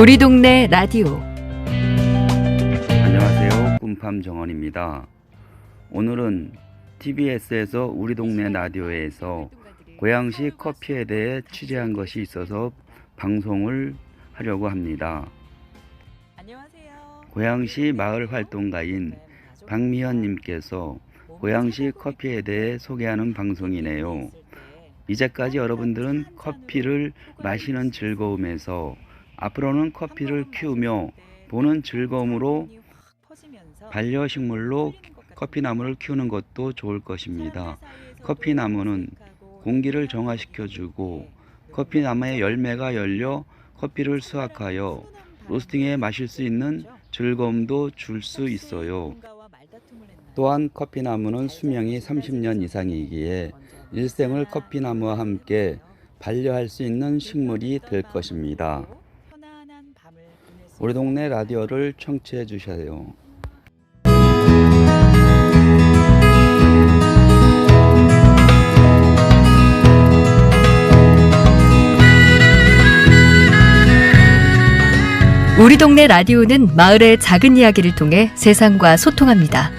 우리 동네 라디오. 안녕하세요. 꿈팜 정원입니다. 오늘은 TBS에서 우리 동네 라디오에서 고양시 커피에 대해 취재한 것이 있어서 방송을 하려고 합니다. 고양시 마을 활동가인 박미연 님께서 고양시 커피에 대해 소개하는 방송이네요. 이제까지 여러분들은 커피를 마시는 즐거움에서 앞으로는 커피를 키우며 보는 즐거움으로 반려식물로 커피나무를 키우는 것도 좋을 것입니다. 커피나무는 공기를 정화시켜주고 커피나무의 열매가 열려 커피를 수확하여 로스팅해 마실 수 있는 즐거움도 줄 수 있어요. 또한 커피나무는 수명이 30년 이상이기에 일생을 커피나무와 함께 반려할 수 있는 식물이 될 것입니다. 우리 동네 라디오를 청취해 주세요. 우리 동네 라디오는 마을의 작은 이야기를 통해 세상과 소통합니다.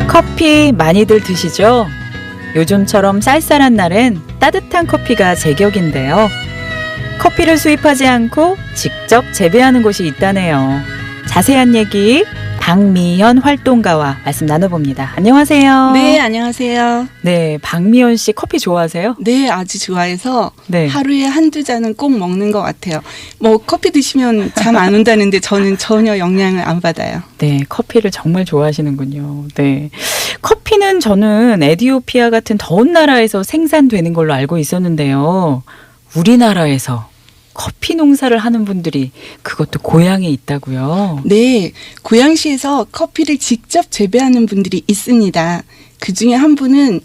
커피 많이들 드시죠? 요즘처럼 쌀쌀한 날엔 따뜻한 커피가 제격인데요. 커피를 수입하지 않고 직접 재배하는 곳이 있다네요. 자세한 얘기 박미연 활동가와 말씀 나눠봅니다. 안녕하세요. 네, 안녕하세요. 네, 박미연 씨 커피 좋아하세요? 네, 아주 좋아해서 네. 하루에 한두 잔은 꼭 먹는 것 같아요. 뭐 커피 드시면 잠 안 온다는데 저는 전혀 영향을 안 받아요. 네, 커피를 정말 좋아하시는군요. 네. 커피는 저는 에티오피아 같은 더운 나라에서 생산되는 걸로 알고 있었는데요. 우리나라에서 커피 농사를 하는 분들이 그것도 고향에 있다고요? 네, 고양시에서 커피를 직접 재배하는 분들이 있습니다. 그중에 한 분은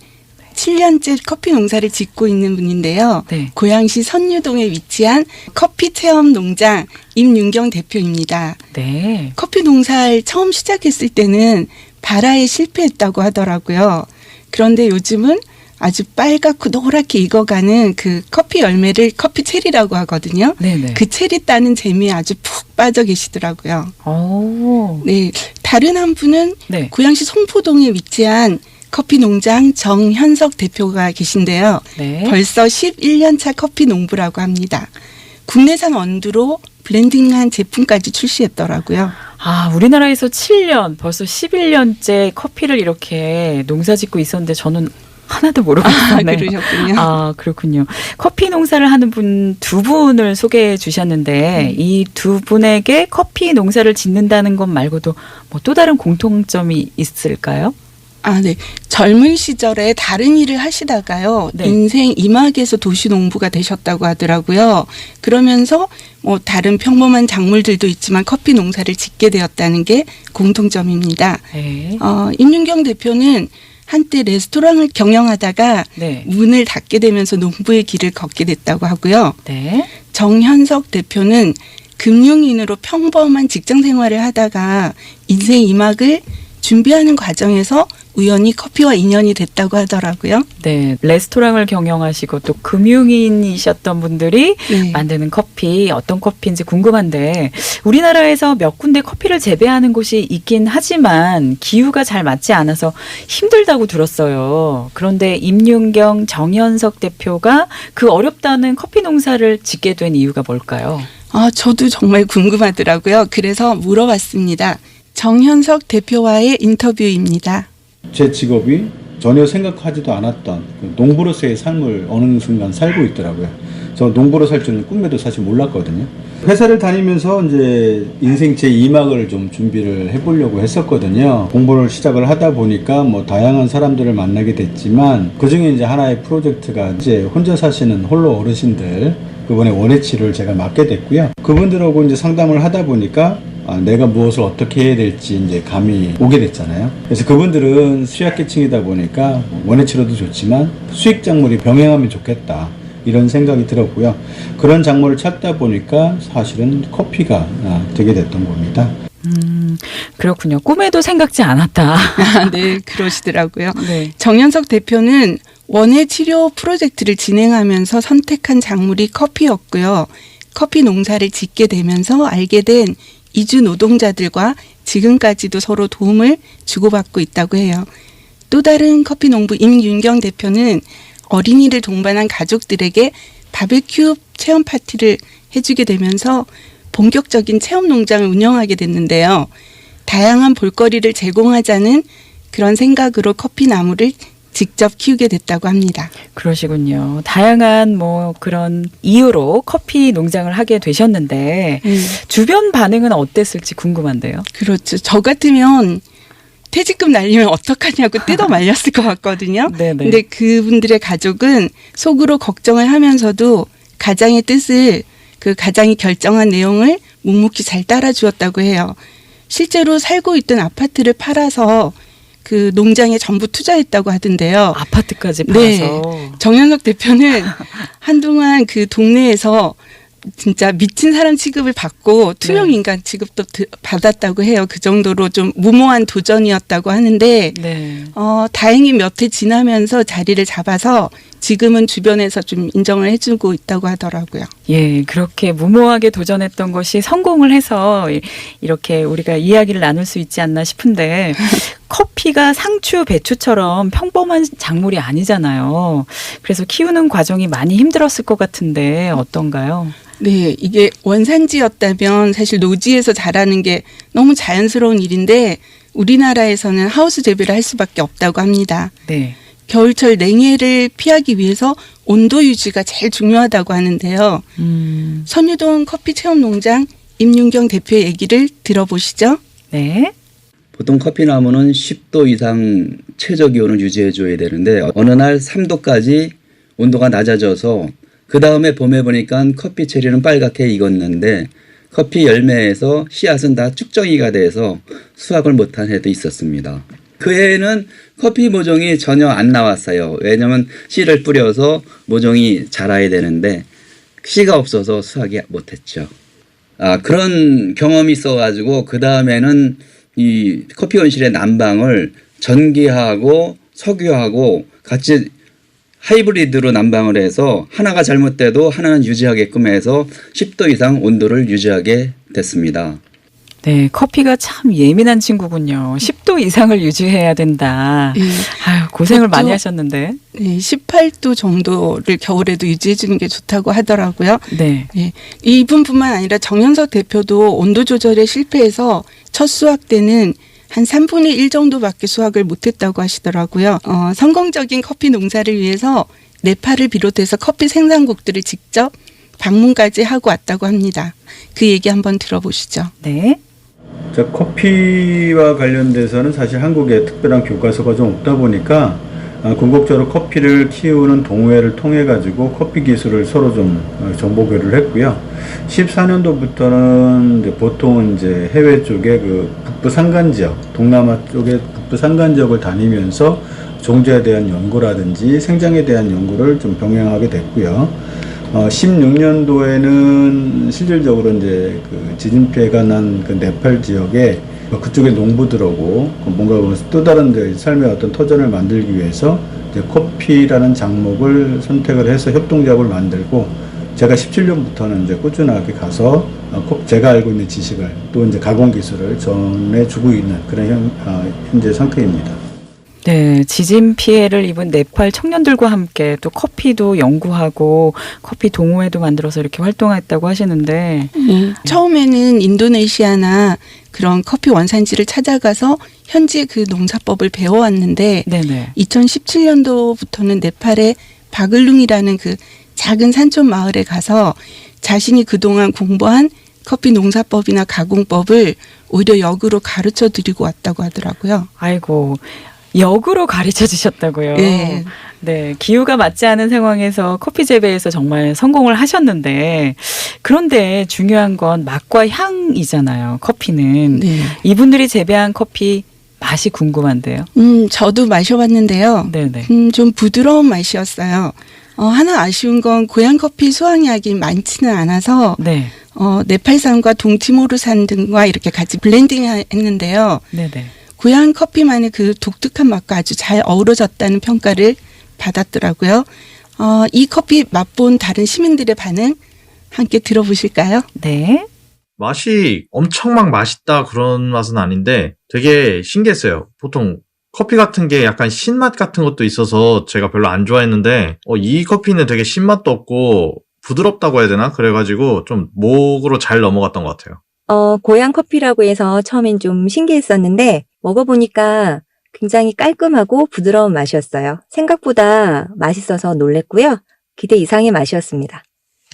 7년째 커피 농사를 짓고 있는 분인데요. 네. 고양시 선유동에 위치한 커피 체험 농장 임윤경 대표입니다. 네. 커피 농사를 처음 시작했을 때는 발화에 실패했다고 하더라고요. 그런데 요즘은 아주 빨갛고 노랗게 익어가는 그 커피 열매를 커피 체리라고 하거든요. 네네. 그 체리 따는 재미에 아주 푹 빠져 계시더라고요. 오. 네, 다른 한 분은 네. 고양시 송포동에 위치한 커피 농장 정현석 대표가 계신데요. 네. 벌써 11년 차 커피 농부라고 합니다. 국내산 원두로 블렌딩한 제품까지 출시했더라고요. 아, 우리나라에서 7년, 벌써 11년째 커피를 이렇게 농사 짓고 있었는데 저는 하나도 모르고 있었네요. 그러셨군요. 아, 그렇군요. 커피 농사를 하는 분 두 분을 소개해 주셨는데 이 두 분에게 커피 농사를 짓는다는 것 말고도 뭐 또 다른 공통점이 있을까요? 아, 네. 젊은 시절에 다른 일을 하시다가요. 네. 인생 이막에서 도시농부가 되셨다고 하더라고요. 그러면서 뭐 다른 평범한 작물들도 있지만 커피 농사를 짓게 되었다는 게 공통점입니다. 네. 임윤경 대표는 한때 레스토랑을 경영하다가 네. 문을 닫게 되면서 농부의 길을 걷게 됐다고 하고요. 네. 정현석 대표는 금융인으로 평범한 직장 생활을 하다가 인생 이막을 준비하는 과정에서 우연히 커피와 인연이 됐다고 하더라고요. 네. 레스토랑을 경영하시고 또 금융인이셨던 분들이 네. 만드는 커피 어떤 커피인지 궁금한데 우리나라에서 몇 군데 커피를 재배하는 곳이 있긴 하지만 기후가 잘 맞지 않아서 힘들다고 들었어요. 그런데 임윤경 정현석 대표가 그 어렵다는 커피 농사를 짓게 된 이유가 뭘까요? 저도 정말 궁금하더라고요. 그래서 물어봤습니다. 정현석 대표와의 인터뷰입니다. 제 직업이 전혀 생각하지도 않았던 그 농부로서의 삶을 어느 순간 살고 있더라고요. 저 농부로 살 줄은 꿈에도 사실 몰랐거든요. 회사를 다니면서 이제 인생 제 2막을 좀 준비를 해보려고 했었거든요. 공부를 시작을 하다 보니까 뭐 다양한 사람들을 만나게 됐지만 그 중에 이제 하나의 프로젝트가 이제 혼자 사시는 홀로 어르신들 그분의 원예치료를 제가 맡게 됐고요. 그분들하고 이제 상담을 하다 보니까 내가 무엇을 어떻게 해야 될지 이제 감이 오게 됐잖아요. 그래서 그분들은 취약계층이다 보니까 원예치료도 좋지만 수익 작물이 병행하면 좋겠다. 이런 생각이 들었고요. 그런 작물을 찾다 보니까 사실은 커피가 되게 됐던 겁니다. 그렇군요. 꿈에도 생각지 않았다. 네, 그러시더라고요. 네. 정현석 대표는 원예 치료 프로젝트를 진행하면서 선택한 작물이 커피였고요. 커피 농사를 짓게 되면서 알게 된 이주 노동자들과 지금까지도 서로 도움을 주고받고 있다고 해요. 또 다른 커피 농부 임윤경 대표는 어린이를 동반한 가족들에게 바베큐 체험 파티를 해주게 되면서 본격적인 체험 농장을 운영하게 됐는데요. 다양한 볼거리를 제공하자는 그런 생각으로 커피 나무를 직접 키우게 됐다고 합니다. 그러시군요. 다양한 뭐 그런 이유로 커피 농장을 하게 되셨는데 주변 반응은 어땠을지 궁금한데요. 그렇죠. 저 같으면 퇴직금 날리면 어떡하냐고 뜯어 말렸을 것 같거든요. 네네. 근데 그분들의 가족은 속으로 걱정을 하면서도 가장의 뜻을 그 가장이 결정한 내용을 묵묵히 잘 따라주었다고 해요. 실제로 살고 있던 아파트를 팔아서 그 농장에 전부 투자했다고 하던데요. 아파트까지 네. 팔아서. 정현석 대표는 한동안 그 동네에서 진짜 미친 사람 취급을 받고 투명 인간 취급도 받았다고 해요. 그 정도로 좀 무모한 도전이었다고 하는데 네. 다행히 몇 해 지나면서 자리를 잡아서 지금은 주변에서 좀 인정을 해주고 있다고 하더라고요. 예, 그렇게 무모하게 도전했던 것이 성공을 해서 이렇게 우리가 이야기를 나눌 수 있지 않나 싶은데 커피가 상추, 배추처럼 평범한 작물이 아니잖아요. 그래서 키우는 과정이 많이 힘들었을 것 같은데 어떤가요? 네, 이게 원산지였다면 사실 노지에서 자라는 게 너무 자연스러운 일인데 우리나라에서는 하우스 재배를 할 수밖에 없다고 합니다. 네. 겨울철 냉해를 피하기 위해서 온도 유지가 제일 중요하다고 하는데요. 선유동 커피 체험 농장 임윤경 대표의 얘기를 들어보시죠. 네. 보통 커피나무는 10도 이상 최저 기온을 유지해줘야 되는데 어느 날 3도까지 온도가 낮아져서 그 다음에 봄에 보니까 커피 체리는 빨갛게 익었는데 커피 열매에서 씨앗은 다 쭉정이가 돼서 수확을 못한 해도 있었습니다. 그 해에는 커피 모종이 전혀 안 나왔어요. 왜냐하면 씨를 뿌려서 모종이 자라야 되는데 씨가 없어서 수확이 못했죠. 그런 경험이 있어가지고 그 다음에는 이 커피 온실의 난방을 전기하고 석유하고 같이 하이브리드로 난방을 해서 하나가 잘못돼도 하나는 유지하게끔 해서 10도 이상 온도를 유지하게 됐습니다. 네, 커피가 참 예민한 친구군요. 10도 이상을 유지해야 된다. 네. 아유, 고생을 그것도- 많이 하셨는데. 네, 18도 정도를 겨울에도 유지해 주는 게 좋다고 하더라고요. 네. 네, 이분뿐만 아니라 정현석 대표도 온도 조절에 실패해서 첫 수확 때는 한 3분의 1 정도밖에 수확을 못했다고 하시더라고요. 성공적인 커피 농사를 위해서 네팔을 비롯해서 커피 생산국들을 직접 방문까지 하고 왔다고 합니다. 그 얘기 한번 들어보시죠. 네. 자, 커피와 관련돼서는 사실 한국에 특별한 교과서가 좀 없다 보니까 궁극적으로 커피를 키우는 동호회를 통해 가지고 커피 기술을 서로 좀 정보 교류를 했고요. 14년도부터는 이제 보통은 이제 해외 쪽에 그 북부 산간 지역, 동남아 쪽의 북부 산간 지역을 다니면서 종자에 대한 연구라든지 생장에 대한 연구를 좀 병행하게 됐고요. 16년도에는 실질적으로 이제 그 지진 피해가 난 그 네팔 지역에 그쪽의 농부들하고 뭔가 또 다른 삶의 어떤 터전을 만들기 위해서 이제 커피라는 장목을 선택을 해서 협동작업을 만들고 제가 17년부터는 이제 꾸준하게 가서 제가 알고 있는 지식을 또 이제 가공 기술을 전해주고 있는 그런 현재 상태입니다. 네, 지진 피해를 입은 네팔 청년들과 함께 또 커피도 연구하고 커피 동호회도 만들어서 이렇게 활동했다고 하시는데 처음에는 인도네시아나 그런 커피 원산지를 찾아가서 현지 그 농사법을 배워왔는데 네네. 2017년도부터는 네팔의 바글룽이라는 그 작은 산촌 마을에 가서 자신이 그동안 공부한 커피 농사법이나 가공법을 오히려 역으로 가르쳐 드리고 왔다고 하더라고요. 아이고, 역으로 가르쳐 주셨다고요. 네. 네, 기후가 맞지 않은 상황에서 커피 재배에서 정말 성공을 하셨는데 그런데 중요한 건 맛과 향이잖아요. 커피는. 네. 이분들이 재배한 커피 맛이 궁금한데요. 저도 마셔봤는데요. 네네. 좀 부드러운 맛이었어요. 하나 아쉬운 건 고향 커피 수확량이 많지는 않아서 네. 네팔산과 동티모르산 등과 이렇게 같이 블렌딩했는데요. 네네. 고향 커피만의 그 독특한 맛과 아주 잘 어우러졌다는 평가를 받았더라고요. 이 커피 맛본 다른 시민들의 반응 함께 들어보실까요? 네. 맛이 엄청 막 맛있다 그런 맛은 아닌데 되게 신기했어요. 보통 커피 같은 게 약간 신맛 같은 것도 있어서 제가 별로 안 좋아했는데 이 커피는 되게 신맛도 없고 부드럽다고 해야 되나? 그래가지고 좀 목으로 잘 넘어갔던 것 같아요. 고향 커피라고 해서 처음엔 좀 신기했었는데 먹어보니까 굉장히 깔끔하고 부드러운 맛이었어요. 생각보다 맛있어서 놀랬고요. 기대 이상의 맛이었습니다.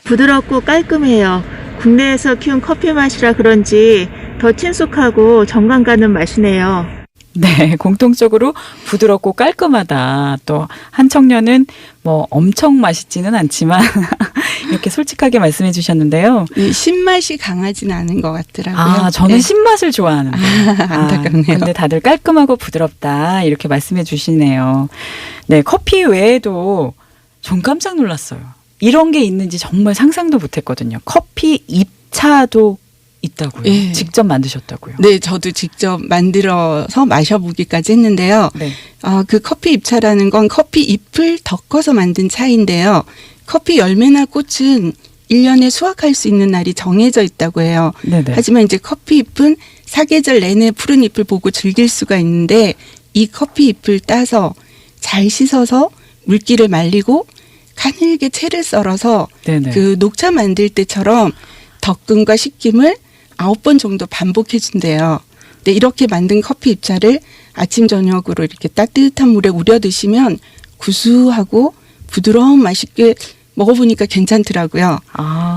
부드럽고 깔끔해요. 국내에서 키운 커피 맛이라 그런지 더 친숙하고 정감 가는 맛이네요. 네, 공통적으로 부드럽고 깔끔하다. 또 한 청년은 뭐 엄청 맛있지는 않지만 이렇게 솔직하게 말씀해 주셨는데요. 신맛이 강하지는 않은 것 같더라고요. 저는 네. 신맛을 좋아하는데. 안타깝네요. 근데 다들 깔끔하고 부드럽다 이렇게 말씀해 주시네요. 네, 커피 외에도 전 깜짝 놀랐어요. 이런 게 있는지 정말 상상도 못했거든요. 커피 잎차도 있다고요. 예. 직접 만드셨다고요. 네, 저도 직접 만들어서 마셔보기까지 했는데요. 네. 그 커피 잎차라는 건 커피 잎을 덮어서 만든 차인데요. 커피 열매나 꽃은 1년에 수확할 수 있는 날이 정해져 있다고 해요. 네네. 하지만 이제 커피 잎은 사계절 내내 푸른 잎을 보고 즐길 수가 있는데 이 커피 잎을 따서 잘 씻어서 물기를 말리고 가늘게 채를 썰어서 네네. 그 녹차 만들 때처럼 덕근과 식김을 9번 정도 반복해 준대요. 근데 이렇게 만든 커피 잎차를 아침 저녁으로 이렇게 따뜻한 물에 우려 드시면 구수하고 부드러운 맛있게 먹어보니까 괜찮더라고요.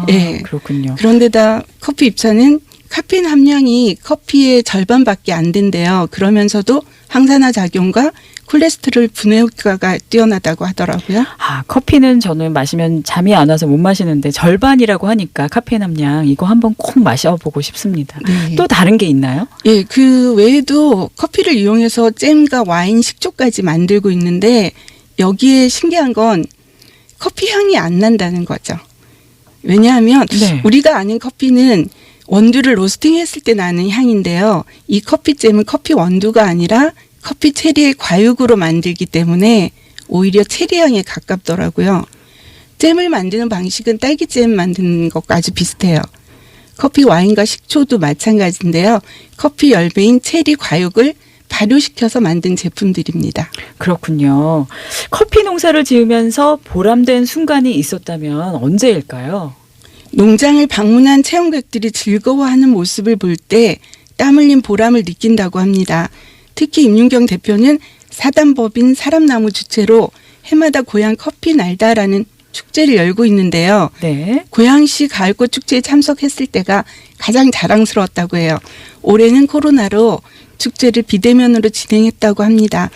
예. 그렇군요. 그런데다 커피 잎차는 카페인 함량이 커피의 절반밖에 안 된대요. 그러면서도 항산화 작용과 콜레스테롤 분해 효과가 뛰어나다고 하더라고요. 커피는 저는 마시면 잠이 안 와서 못 마시는데 절반이라고 하니까 카페인 함량 이거 한번 꼭 마셔보고 싶습니다. 네. 또 다른 게 있나요? 예, 그 외에도 커피를 이용해서 잼과 와인, 식초까지 만들고 있는데 여기에 신기한 건 커피 향이 안 난다는 거죠. 왜냐하면 네. 우리가 아는 커피는 원두를 로스팅했을 때 나는 향인데요. 이 커피잼은 커피 원두가 아니라 커피 체리의 과육으로 만들기 때문에 오히려 체리 향에 가깝더라고요. 잼을 만드는 방식은 딸기잼 만드는 것과 아주 비슷해요. 커피 와인과 식초도 마찬가지인데요. 커피 열매인 체리 과육을 발효시켜서 만든 제품들입니다. 그렇군요. 커피 농사를 지으면서 보람된 순간이 있었다면 언제일까요? 농장을 방문한 체험객들이 즐거워하는 모습을 볼 때 땀 흘린 보람을 느낀다고 합니다. 특히 임윤경 대표는 사단법인 사람나무 주최로 해마다 고향 커피 날다라는 축제를 열고 있는데요. 네. 고양시 가을꽃 축제에 참석했을 때가 가장 자랑스러웠다고 해요. 올해는 코로나로 축제를 비대면으로 진행했다고 합니다.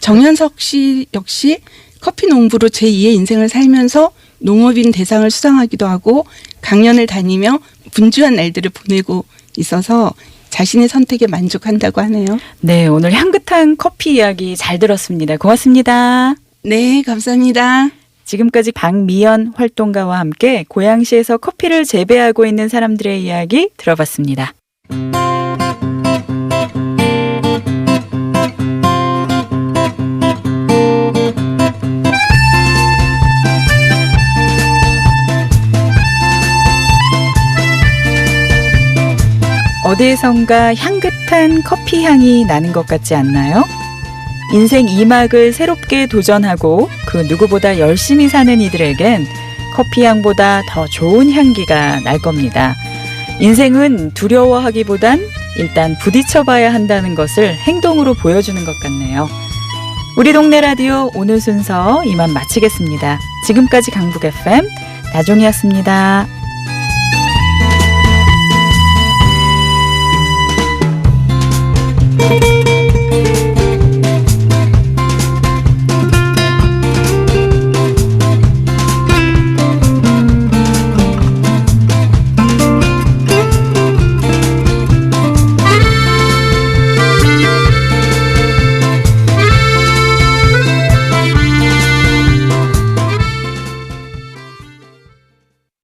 정현석 씨 역시 커피 농부로 제2의 인생을 살면서 농업인 대상을 수상하기도 하고 강연을 다니며 분주한 날들을 보내고 있어서 자신의 선택에 만족한다고 하네요. 네, 오늘 향긋한 커피 이야기 잘 들었습니다. 고맙습니다. 네, 감사합니다. 지금까지 박미연 활동가와 함께 고양시에서 커피를 재배하고 있는 사람들의 이야기 들어봤습니다. 어디에선가 향긋한 커피 향이 나는 것 같지 않나요? 인생 2막을 새롭게 도전하고 그 누구보다 열심히 사는 이들에겐 커피 향보다 더 좋은 향기가 날 겁니다. 인생은 두려워하기보단 일단 부딪혀봐야 한다는 것을 행동으로 보여주는 것 같네요. 우리 동네 라디오 오늘 순서 이만 마치겠습니다. 지금까지 강북 FM 나종이었습니다.